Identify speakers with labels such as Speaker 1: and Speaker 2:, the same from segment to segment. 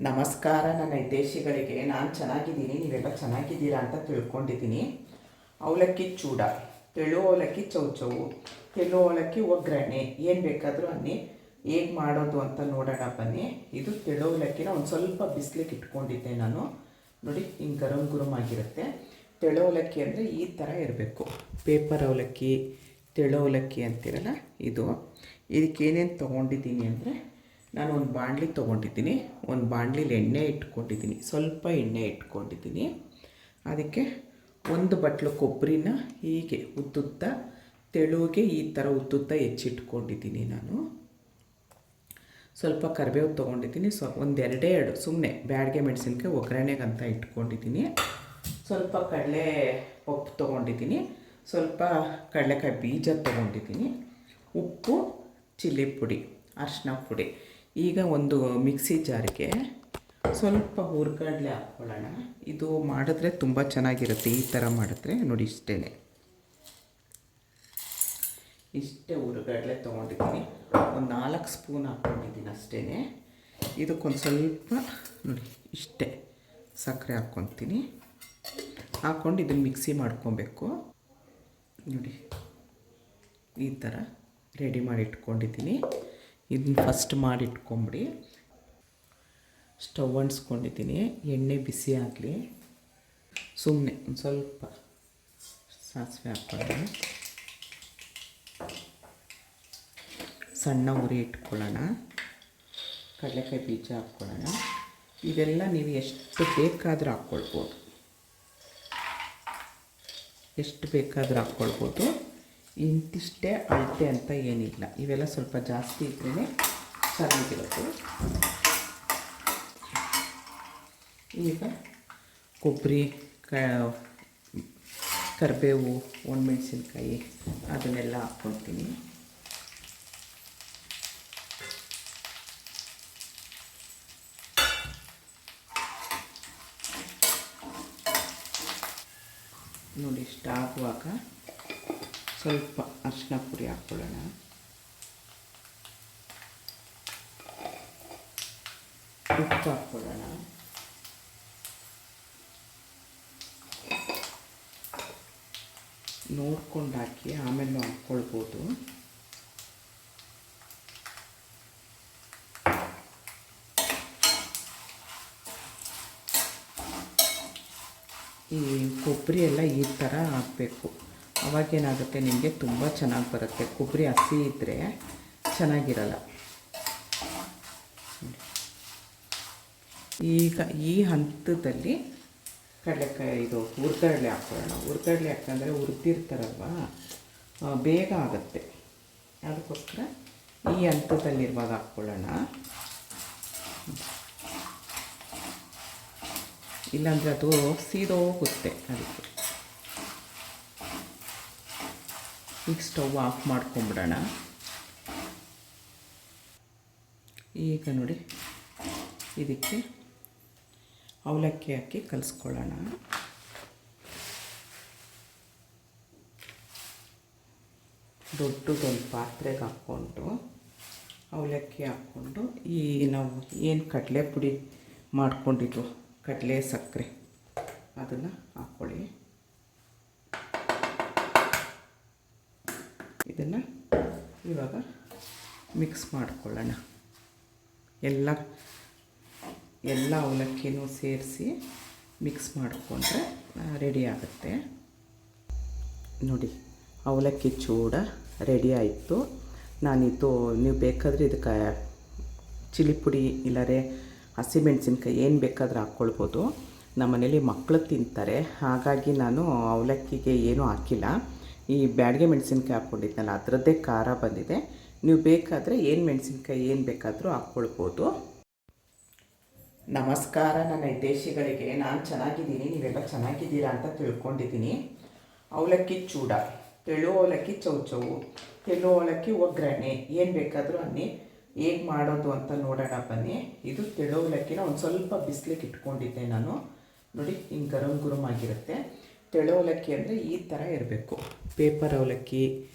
Speaker 1: ನಮಸ್ಕಾರ ನನ್ನ ಹಿತೈಷಿಗಳಿಗೆ. ನಾನು ಚೆನ್ನಾಗಿದ್ದೀನಿ, ನೀವೆಲ್ಲ ಚೆನ್ನಾಗಿದ್ದೀರಾ ಅಂತ ತಿಳ್ಕೊಂಡಿದ್ದೀನಿ. ಅವಲಕ್ಕಿ ಚೂಡ, ತೆಳು ಅವಲಕ್ಕಿ ಚೌಚೌವು, ತೆಳು ಅವಲಕ್ಕಿ ಒಗ್ಗರಣೆ, ಏನು ಬೇಕಾದರೂ ಅನ್ನಿ. ಹೇಗೆ ಮಾಡೋದು ಅಂತ ನೋಡೋಣ ಬನ್ನಿ. ಇದು ತೆಳು ಅವಲಕ್ಕಿನ ಒಂದು ಸ್ವಲ್ಪ ಬಿಸಿಲಿಗೆ ಇಟ್ಕೊಂಡಿದ್ದೆ ನಾನು. ನೋಡಿ ಹಿಂಗೆ ಗರಂ ಆಗಿರುತ್ತೆ. ತೆಳು ಅವಲಕ್ಕಿ ಅಂದರೆ ಈ ಥರ ಇರಬೇಕು. ಪೇಪರ್ ಅವಲಕ್ಕಿ, ತೆಳು ಅವಲಕ್ಕಿ ಅಂತಿರಲ್ಲ ಇದು. ಇದಕ್ಕೇನೇನು ತೊಗೊಂಡಿದ್ದೀನಿ ಅಂದರೆ, ನಾನು ಒಂದು ಬಾಣಲಿ ತೊಗೊಂಡಿದ್ದೀನಿ. ಒಂದು ಬಾಣಲಿಲಿ ಎಣ್ಣೆ ಇಟ್ಕೊಂಡಿದ್ದೀನಿ, ಸ್ವಲ್ಪ ಎಣ್ಣೆ ಇಟ್ಕೊಂಡಿದ್ದೀನಿ. ಅದಕ್ಕೆ ಒಂದು ಬಟ್ಲು ಕೊಬ್ಬರಿನ ಹೀಗೆ ಉದ್ದುದ್ದ ತೆಳುಗೆ ಈ ಥರ ಉದ್ದುದ್ದ ಹೆಚ್ಚಿಟ್ಕೊಂಡಿದ್ದೀನಿ ನಾನು. ಸ್ವಲ್ಪ ಕರಿಬೇವು ತೊಗೊಂಡಿದ್ದೀನಿ. ಎರಡು ಸುಮ್ಮನೆ ಬ್ಯಾಡಿಗೆ ಮೆಣಸಿನ್ಕಾಯಿ ಒಗ್ಗರಣೆಗೆ ಅಂತ ಇಟ್ಕೊಂಡಿದ್ದೀನಿ. ಸ್ವಲ್ಪ ಕಡಲೆ ಪಪ್ಪು ತೊಗೊಂಡಿದ್ದೀನಿ. ಸ್ವಲ್ಪ ಕಡಲೆಕಾಯಿ ಬೀಜ ತೊಗೊಂಡಿದ್ದೀನಿ. ಉಪ್ಪು, ಚಿಲ್ಲಿ ಪುಡಿ, ಅರಿಶಿನ ಪುಡಿ. ಈಗ ಒಂದು ಮಿಕ್ಸಿ ಜಾರಿಗೆ ಸ್ವಲ್ಪ ಹುರ್ಗಡ್ಲೆ ಹಾಕ್ಕೊಳ್ಳೋಣ. ಇದು ಮಾಡಿದ್ರೆ ತುಂಬ ಚೆನ್ನಾಗಿರುತ್ತೆ. ಈ ಥರ ಮಾಡಿದ್ರೆ ನೋಡಿ, ಇಷ್ಟೇ ಹುರ್ಗಡ್ಲೆ ತೊಗೊಂಡಿದ್ದೀನಿ. ಒಂದು 4 ಸ್ಪೂನ್ ಹಾಕ್ಕೊಂಡಿದ್ದೀನಿ ಅಷ್ಟೇ. ಇದಕ್ಕೊಂದು ಸ್ವಲ್ಪ ನೋಡಿ ಇಷ್ಟೇ ಸಕ್ಕರೆ ಹಾಕ್ಕೊತೀನಿ. ಹಾಕ್ಕೊಂಡು ಇದನ್ನು ಮಿಕ್ಸಿ ಮಾಡ್ಕೊಬೇಕು. ನೋಡಿ ಈ ಥರ ರೆಡಿ ಮಾಡಿ ಇಟ್ಕೊಂಡಿದ್ದೀನಿ. ಇದನ್ನ ಫಸ್ಟ್ ಮಾಡಿ ಇಟ್ಕೊಂಬಿಡಿ. ಸ್ಟವ್ ಅಂಟಿಸ್ಕೊಂಡಿದ್ದೀನಿ. ಎಣ್ಣೆ ಬಿಸಿ ಆಗಲಿ. ಸುಮ್ಮನೆ ಒಂದು ಸ್ವಲ್ಪ ಸಾಸಿವೆ ಹಾಕ್ಕೊಳ್ಳೋಣ. ಸಣ್ಣ ಉರಿ ಇಟ್ಕೊಳ್ಳೋಣ. ಕಡಲೆಕಾಯಿ ಬೀಜ ಹಾಕ್ಕೊಳ್ಳೋಣ. ಇದೆಲ್ಲ ನೀವು ಎಷ್ಟು ಬೇಕಾದರೂ ಹಾಕ್ಕೊಳ್ಬೋದು, ಎಷ್ಟು ಬೇಕಾದರೂ ಹಾಕ್ಕೊಳ್ಬೋದು. ಇಂತಿಷ್ಟೇ ಅಳತೆ ಅಂತ ಏನಿಲ್ಲ. ಇವೆಲ್ಲ ಸ್ವಲ್ಪ ಜಾಸ್ತಿ ಇದ್ರೇ ಚೆನ್ನಾಗಿರುತ್ತೆ. ಈಗ ಕೊಬ್ಬರಿ, ಕರಿಬೇವು, ಒಣಮೆಣಸಿನ್ಕಾಯಿ ಅದನ್ನೆಲ್ಲ ಹಾಕ್ಕೊಳ್ತೀನಿ. ನೋಡಿ ಇಷ್ಟ ಆಗುವಾಗ ಸ್ವಲ್ಪ ಅರಿಶಿನ ಪುಡಿ ಹಾಕ್ಕೊಳ್ಳೋಣ. ಉಪ್ಪು ಹಾಕ್ಕೊಳ್ಳೋಣ. ನೋಡ್ಕೊಂಡು ಹಾಕಿ, ಆಮೇಲೆ ಹಾಕ್ಕೊಳ್ಬೋದು. ಈ ಕೊಬ್ಬರಿ ಎಲ್ಲ ಈ ಥರ ಹಾಕಬೇಕು. ಅವಾಗೇನಾಗುತ್ತೆ, ನಿಮಗೆ ತುಂಬ ಚೆನ್ನಾಗಿ ಬರುತ್ತೆ. ಕೊಬ್ಬರಿ ಹಸಿ ಇದ್ದರೆ ಚೆನ್ನಾಗಿರಲ್ಲ. ಈಗ ಈ ಹಂತದಲ್ಲಿ ಕಡಲೆಕಾಯಿ ಹುರ್ಗಡ್ಲೆ ಹಾಕ್ಕೊಳ್ಳೋಣ. ಹುರ್ಗಡ್ಲೆ ಹಾಕಂದರೆ ಹುರಿದಿರ್ತಾರಲ್ವ, ಬೇಗ ಆಗುತ್ತೆ. ಅದಕ್ಕೋಸ್ಕರ ಈ ಹಂತದಲ್ಲಿರುವಾಗ ಹಾಕ್ಕೊಳ್ಳೋಣ. ಇಲ್ಲಾಂದರೆ ಅದು ಸೀದೋಗುತ್ತೆ. ಅದಕ್ಕೆ ಈಗ ಸ್ಟವ್ ಆಫ್ ಮಾಡ್ಕೊಂಬಿಡೋಣ. ಈಗ ನೋಡಿ ಇದಕ್ಕೆ ಅವಲಕ್ಕಿ ಹಾಕಿ ಕಲಿಸ್ಕೊಳ್ಳೋಣ. ದೊಡ್ಡದೊಂದು ಪಾತ್ರೆಗೆ ಹಾಕ್ಕೊಂಡು ಅವಲಕ್ಕಿ ಹಾಕ್ಕೊಂಡು, ಈ ನಾವು ಏನು ಕಡಲೆ ಪುಡಿ ಮಾಡ್ಕೊಂಡಿದ್ದು, ಕಡಲೆ ಸಕ್ಕರೆ ಅದನ್ನು ಹಾಕ್ಕೊಳ್ಳಿ. ಇದನ್ನು ಇವಾಗ ಮಿಕ್ಸ್ ಮಾಡ್ಕೊಳ್ಳೋಣ. ಎಲ್ಲ ಅವಲಕ್ಕಿನೂ ಸೇರಿಸಿ ಮಿಕ್ಸ್ ಮಾಡಿಕೊಂಡ್ರೆ ರೆಡಿ ಆಗುತ್ತೆ. ನೋಡಿ ಅವಲಕ್ಕಿ ಚೂಡ ರೆಡಿ ಆಯಿತು. ನಾನಿದು ನೀವು ಬೇಕಾದರೆ ಇದಕ್ಕೆ ಚಿಲ್ಲಿ ಪುಡಿ ಇಲ್ಲರೆ ಹಸಿಮೆಣಸಿನ್ಕಾಯಿ ಏನು ಬೇಕಾದರೂ ಹಾಕ್ಕೊಳ್ಬೋದು. ನಮ್ಮ ಮನೇಲಿ ಮಕ್ಕಳು ತಿಂತಾರೆ, ಹಾಗಾಗಿ ನಾನು ಅವಲಕ್ಕಿಗೆ ಏನೂ ಹಾಕಿಲ್ಲ. ಈ ಬ್ಯಾಡಿಗೆ ಮೆಣಸಿನ್ಕಾಯಿ ಹಾಕ್ಕೊಂಡಿದ್ನಲ್ಲ, ಅದರದ್ದೇ ಖಾರ ಬಂದಿದೆ. ನೀವು ಬೇಕಾದರೆ ಏನು ಮೆಣಸಿನ್ಕಾಯಿ ಏನು ಬೇಕಾದರೂ ಹಾಕ್ಕೊಳ್ಬೋದು. ನಮಸ್ಕಾರ ನನ್ನ ಹಿತೈಷಿಗಳಿಗೆ. ನಾನು ಚೆನ್ನಾಗಿದ್ದೀನಿ, ನೀವೆಲ್ಲ ಚೆನ್ನಾಗಿದ್ದೀರಾ ಅಂತ ತಿಳ್ಕೊಂಡಿದ್ದೀನಿ. ಅವಲಕ್ಕಿ ಚೂಡ, ತೆಳು ಅವಲಕ್ಕಿ ಚೌಚೌವು, ತೆಳು ಅವಲಕ್ಕಿ ಒಗ್ಗರಣೆ, ಏನು ಬೇಕಾದರೂ ಅನ್ನಿ. ಹೇಗೆ ಮಾಡೋದು ಅಂತ ನೋಡೋಣ ಬನ್ನಿ. ಇದು ತೆಳು ಅವಲಕ್ಕಿನ ಒಂದು ಸ್ವಲ್ಪ ಬಿಸಿಲಿಗೆ ಇಟ್ಕೊಂಡಿದ್ದೆ ನಾನು. ನೋಡಿ ಹಿಂಗೆ ಗರಂ ಆಗಿರುತ್ತೆ. ತೆಳು ಅವಲಕ್ಕಿ ಅಂದರೆ ಈ ಥರ ಇರಬೇಕು. ಪೇಪರ್ ಅವಲಕ್ಕಿ,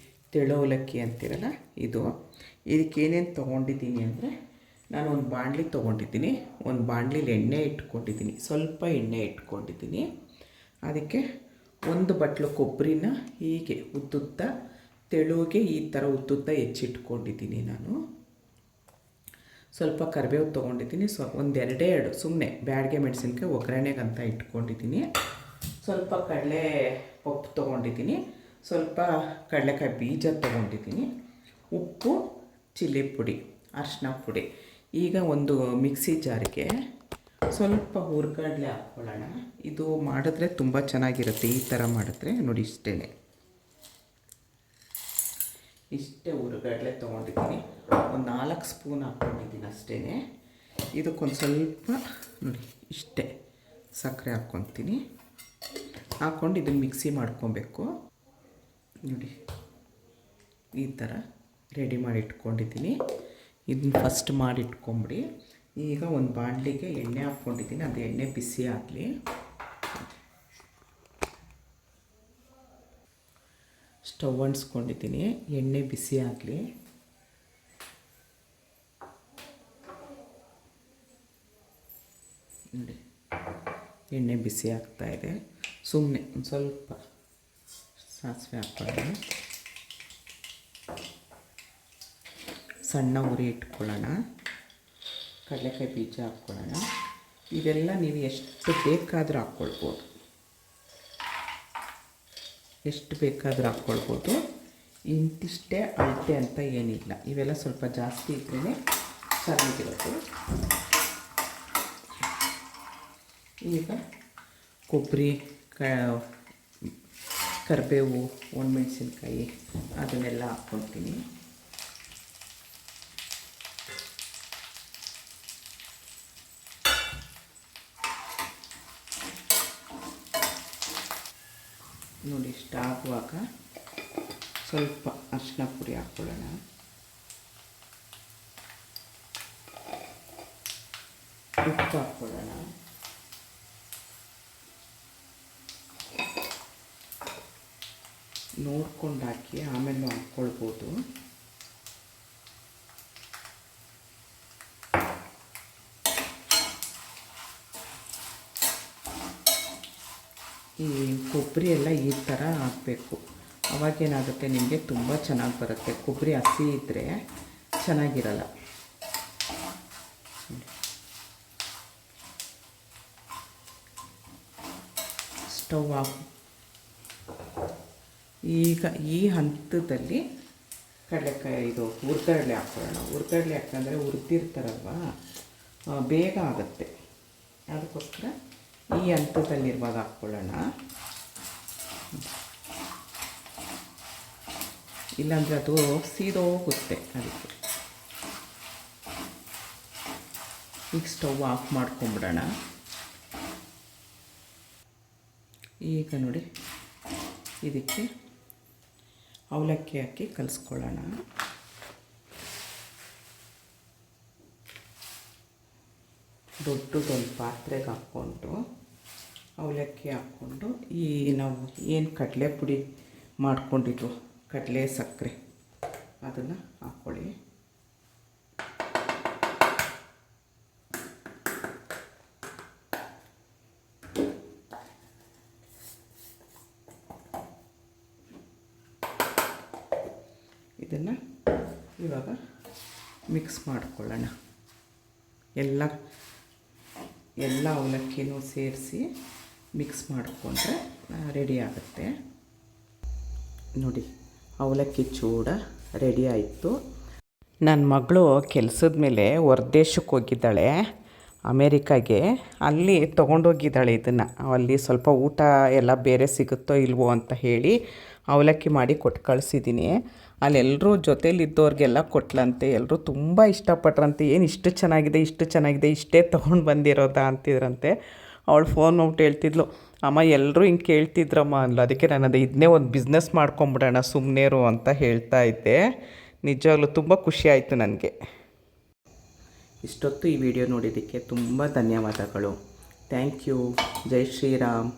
Speaker 1: ತೆಳು ಅವಲಕ್ಕಿ ಅಂತಿರಲ್ಲ ಇದು. ಇದಕ್ಕೇನೇನು ತೊಗೊಂಡಿದ್ದೀನಿ ಅಂದರೆ, ನಾನು ಒಂದು ಬಾಣಲಿ ತೊಗೊಂಡಿದ್ದೀನಿ. ಒಂದು ಬಾಣಲಿಲಿ ಎಣ್ಣೆ ಇಟ್ಕೊಂಡಿದ್ದೀನಿ, ಸ್ವಲ್ಪ ಎಣ್ಣೆ ಇಟ್ಕೊಂಡಿದ್ದೀನಿ. ಅದಕ್ಕೆ ಒಂದು ಬಟ್ಲು ಕೊಬ್ಬರಿನ ಹೀಗೆ ಉದ್ದುದ್ದ ತೆಳುಗೆ ಈ ಥರ ಉದ್ದುದ್ದ ಹೆಚ್ಚಿಟ್ಕೊಂಡಿದ್ದೀನಿ ನಾನು. ಸ್ವಲ್ಪ ಕರಿಬೇವು ತೊಗೊಂಡಿದ್ದೀನಿ, ಎರಡು ಸುಮ್ಮನೆ ಬ್ಯಾಡಿಗೆ ಮೆಣಸಿನ್ಕಾಯಿ ಒಗ್ಗರಣೆಗಂತ ಇಟ್ಕೊಂಡಿದ್ದೀನಿ. ಸ್ವಲ್ಪ ಕಡಲೆ ಪಪ್ಪು ತೊಗೊಂಡಿದ್ದೀನಿ, ಸ್ವಲ್ಪ ಕಡಲೆಕಾಯಿ ಬೀಜ ತೊಗೊಂಡಿದ್ದೀನಿ, ಉಪ್ಪು, ಚಿಲ್ಲಿ ಪುಡಿ, ಅರಿಶಿನ ಪುಡಿ. ಈಗ ಒಂದು ಮಿಕ್ಸಿ ಜಾರಿಗೆ ಸ್ವಲ್ಪ ಹುರ್ಗಡ್ಲೆ ಹಾಕ್ಕೊಳ್ಳೋಣ. ಇದು ಮಾಡಿದ್ರೆ ತುಂಬ ಚೆನ್ನಾಗಿರುತ್ತೆ. ಈ ಥರ ಮಾಡಿದ್ರೆ ನೋಡಿ, ಇಷ್ಟೇ ಹುರ್ಗಡ್ಲೆ ತೊಗೊಂಡಿದ್ದೀನಿ. ಒಂದು 4 ಸ್ಪೂನ್ ಹಾಕ್ಕೊಂಡಿದ್ದೀನಿ ಅಷ್ಟೇ. ಇದಕ್ಕೊಂದು ಸ್ವಲ್ಪ ನೋಡಿ ಇಷ್ಟೇ ಸಕ್ಕರೆ ಹಾಕ್ಕೊತೀನಿ. ಹಾಕ್ಕೊಂಡು ಇದನ್ನು ಮಿಕ್ಸಿ ಮಾಡ್ಕೊಬೇಕು. ನೋಡಿ ಈ ಥರ ರೆಡಿ ಮಾಡಿ ಇಟ್ಕೊಂಡಿದ್ದೀನಿ. ಇದನ್ನ ಫಸ್ಟ್ ಮಾಡಿ ಇಟ್ಕೊಂಬಿಡಿ. ಈಗ ಒಂದು ಬಾಣಲಿಗೆ ಎಣ್ಣೆ ಹಾಕ್ಕೊಂಡಿದ್ದೀನಿ, ಅದು ಎಣ್ಣೆ ಬಿಸಿ ಆಗಲಿ. ಸ್ಟವ್ ಅಂಟಿಸ್ಕೊಂಡಿದ್ದೀನಿ, ಎಣ್ಣೆ ಬಿಸಿ ಆಗಲಿ. ನೋಡಿ ಎಣ್ಣೆ ಬಿಸಿ ಆಗ್ತಾಯಿದೆ. ಸುಮ್ಮನೆ ಒಂದು ಸ್ವಲ್ಪ ಸಾಸಿವೆ ಹಾಕ್ಕೊಳ್ಳೋಣ, ಸಣ್ಣ ಉರಿ ಇಟ್ಕೊಳ್ಳೋಣ, ಕಡಲೆಕಾಯಿ ಬೀಜ ಹಾಕ್ಕೊಳ್ಳೋಣ. ಇದೆಲ್ಲ ನೀವು ಎಷ್ಟು ಬೇಕಾದರೂ ಹಾಕ್ಕೊಳ್ಬೋದು, ಎಷ್ಟು ಬೇಕಾದರೂ ಹಾಕ್ಕೊಳ್ಬೋದು. ಇಂತಿಷ್ಟೇ ಅಳತೆ ಅಂತ ಏನಿಲ್ಲ. ಇವೆಲ್ಲ ಸ್ವಲ್ಪ ಜಾಸ್ತಿ ಇದ್ರೇ ಚೆನ್ನಾಗಿರುತ್ತೆ. ಈಗ ಕೊಬ್ಬರಿ, ಕರಿಬೇವು, ಒಣಮೆಣಸಿನ್ಕಾಯಿ ಅದನ್ನೆಲ್ಲ ಹಾಕ್ಕೊಳ್ತೀನಿ. ನೋಡಿ ಇಷ್ಟ ಆಗುವಾಗ ಸ್ವಲ್ಪ ಅರಿಶಿನ ಪುಡಿ ಹಾಕ್ಕೊಳ್ಳೋಣ, ಉಪ್ಪು ಹಾಕ್ಕೊಳ್ಳೋಣ, ನೋಡ್ಕೊಂಡು ಹಾಕಿ ಆಮೇಲೆ ಹಾಕ್ಕೊಳ್ಬೋದು. ಈ ಕೊಬ್ಬರಿ ಎಲ್ಲ ಈ ಥರ ಹಾಕಬೇಕು. ಅವಾಗೇನಾಗುತ್ತೆ ನಿಮಗೆ ತುಂಬ ಚೆನ್ನಾಗಿ ಬರುತ್ತೆ. ಕೊಬ್ಬರಿ ಹಸಿ ಇದ್ದರೆ ಚೆನ್ನಾಗಿರಲ್ಲ. Stove off. ಈಗ ಈ ಹಂತದಲ್ಲಿ ಕಡಲೆಕಾಯಿ ಹುರ್ಗಡ್ಲೆ ಹಾಕ್ಕೊಳ್ಳೋಣ. ಹುರ್ಗಡ್ಲೆ ಹಾಕಂದರೆ ಹುರಿದಿರ್ತಾರಲ್ವ, ಬೇಗ ಆಗುತ್ತೆ. ಅದಕ್ಕೋಸ್ಕರ ಈ ಹಂತದಲ್ಲಿರುವಾಗ ಹಾಕ್ಕೊಳ್ಳೋಣ. ಇಲ್ಲಾಂದರೆ ಅದು ಸೀದೋಗುತ್ತೆ. ಅದಕ್ಕೆ ಈಗ ಸ್ಟವ್ ಆಫ್ ಮಾಡ್ಕೊಂಬಿಡೋಣ. ಈಗ ನೋಡಿ ಇದಕ್ಕೆ ಅವಲಕ್ಕಿ ಹಾಕಿ ಕಲಿಸ್ಕೊಳ್ಳೋಣ. ದೊಡ್ಡದೊಂದು ಪಾತ್ರೆಗೆ ಹಾಕ್ಕೊಂಡು ಅವಲಕ್ಕಿ ಹಾಕ್ಕೊಂಡು ಈ ನಾವು ಏನು ಕಡಲೆ ಪುಡಿ ಮಾಡ್ಕೊಂಡಿದ್ದು ಕಡಲೆ ಸಕ್ಕರೆ ಅದನ್ನು ಹಾಕ್ಕೊಳ್ಳಿ. ಇದನ್ನು ಇವಾಗ ಮಿಕ್ಸ್ ಮಾಡ್ಕೊಳ್ಳೋಣ. ಎಲ್ಲ ಅವಲಕ್ಕಿನೂ ಸೇರಿಸಿ ಮಿಕ್ಸ್ ಮಾಡಿಕೊಂಡ್ರೆ ರೆಡಿ ಆಗುತ್ತೆ. ನೋಡಿ ಅವಲಕ್ಕಿ ಚೂಡ ರೆಡಿ ಆಯಿತು. ನನ್ನ ಮಗಳು ಕೆಲಸದ ಮೇಲೆ ಹೊರದೇಶಕ್ಕೆ ಹೋಗಿದ್ದಾಳೆ, ಅಮೇರಿಕಾಗೆ. ಅಲ್ಲಿ ತೊಗೊಂಡೋಗಿದ್ದಾಳೆ ಇದನ್ನು. ಅಲ್ಲಿ ಸ್ವಲ್ಪ ಊಟ ಎಲ್ಲ ಬೇರೆ ಸಿಗುತ್ತೋ ಇಲ್ವೋ ಅಂತ ಹೇಳಿ ಅವಲಕ್ಕಿ ಮಾಡಿ ಕೊಟ್ಟು ಕಳಿಸಿದ್ದೀನಿ. ಅಲ್ಲೆಲ್ಲರೂ ಜೊತೇಲಿದ್ದವ್ರಿಗೆಲ್ಲ ಕೊಟ್ಲಂತೆ. ಎಲ್ಲರೂ ತುಂಬ ಇಷ್ಟಪಟ್ರಂತೆ. ಏನು ಇಷ್ಟು ಚೆನ್ನಾಗಿದೆ ಇಷ್ಟೇ ತೊಗೊಂಡು ಬಂದಿರೋದಾ ಅಂತಿದ್ರಂತೆ. ಅವಳು ಫೋನ್ ಮಾಡ್ಬಿಟ್ಟು ಹೇಳ್ತಿದ್ಲು, ಅಮ್ಮ ಎಲ್ಲರೂ ಹಿಂಗೆ ಕೇಳ್ತಿದ್ರಮ್ಮ ಅಂದ್ಲು. ಅದಕ್ಕೆ ನಾನು ಇದನ್ನೇ ಒಂದು ಬಿಸ್ನೆಸ್ ಮಾಡ್ಕೊಂಬಿಡೋಣ ಸುಮ್ಮನೇರು ಅಂತ ಹೇಳ್ತಾ ಇದ್ದೆ. ನಿಜವಾಗ್ಲೂ ತುಂಬ ಖುಷಿ ಆಯಿತು ನನಗೆ. ಇಷ್ಟೊತ್ತು ಈ ವಿಡಿಯೋ ನೋಡಿದ್ದಕ್ಕೆ ತುಂಬ ಧನ್ಯವಾದಗಳು. Thank you. ಜೈ ಶ್ರೀರಾಮ್.